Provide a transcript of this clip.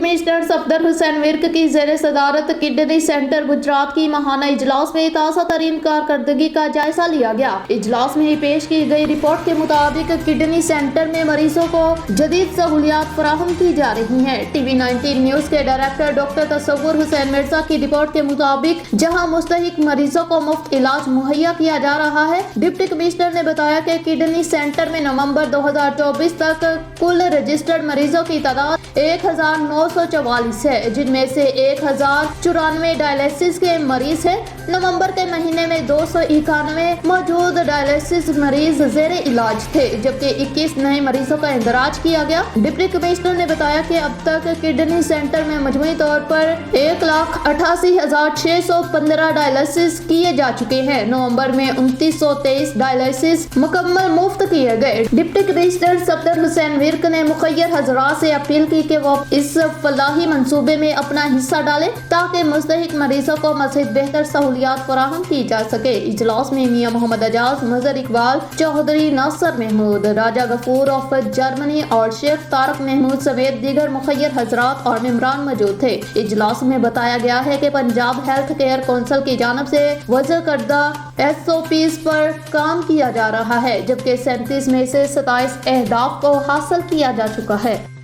Commissioner Safdar Hussain Virk की ज़ेर सदारत किडनी सेंटर गुजरात की माहाना इजलास में ताज़ा तरीन कारकर्दगी का जायजा लिया गया। इजलास में पेश की गई रिपोर्ट के मुताबिक किडनी सेंटर में मरीजों को जदीद सहूलियात फराहम की जा रही हैं। टीवी 19 न्यूज के डायरेक्टर डॉक्टर तसव्वुर हुसैन मिर्जा की रिपोर्ट के मुताबिक जहां मुस्तहिक मरीजों को मुफ्त इलाज मुहैया किया जा रहा है, डिप्टी कमिश्नर ने बताया कि किडनी सेंटर में नवंबर 2024 तक कुल रजिस्टर्ड मरीजों की तादाद 1944 है, जिनमें से 1094 डायलिसिस के मरीज हैं। नवंबर के महीने में 291 मौजूद डायलिसिस मरीज जेर इलाज थे, जबकि 21 नए मरीजों का इंदराज किया गया। डिप्टी कमिश्नर ने बताया कि अब तक किडनी सेंटर में मजमूई तौर पर 1,88,615 डायलिसिस किए जा चुके हैं। नवंबर में 2923 डायलिसिस मुकम्मल मुफ्त किए गए। डिप्टी कमिश्नर सफदर हुसैन विर्क ने मुखय्यर हजरात से अपील की कि वो इस फलाही मंसूबे में अपना हिस्सा डालें ताकि मुस्तहिक मरीजों को मज़ीद बेहतर सहूलियात फराहम की जा सके। इजलास में मियां मोहम्मद एजाज, मजहर इकबाल, चौधरी नासिर महमूद, राजा गफूर ऑफ जर्मनी और शेख तारक महमूद समेत दीगर मुखय्यर हजरात और मेंबरान मौजूद थे। इजलास में बताया गया है कि पंजाब हेल्थ केयर कौंसिल की जानब से वज़ा करदा SOPs पर काम किया जा रहा है, जबकि 37 में से 27 अहदाफ को हासिल किया जा चुका है।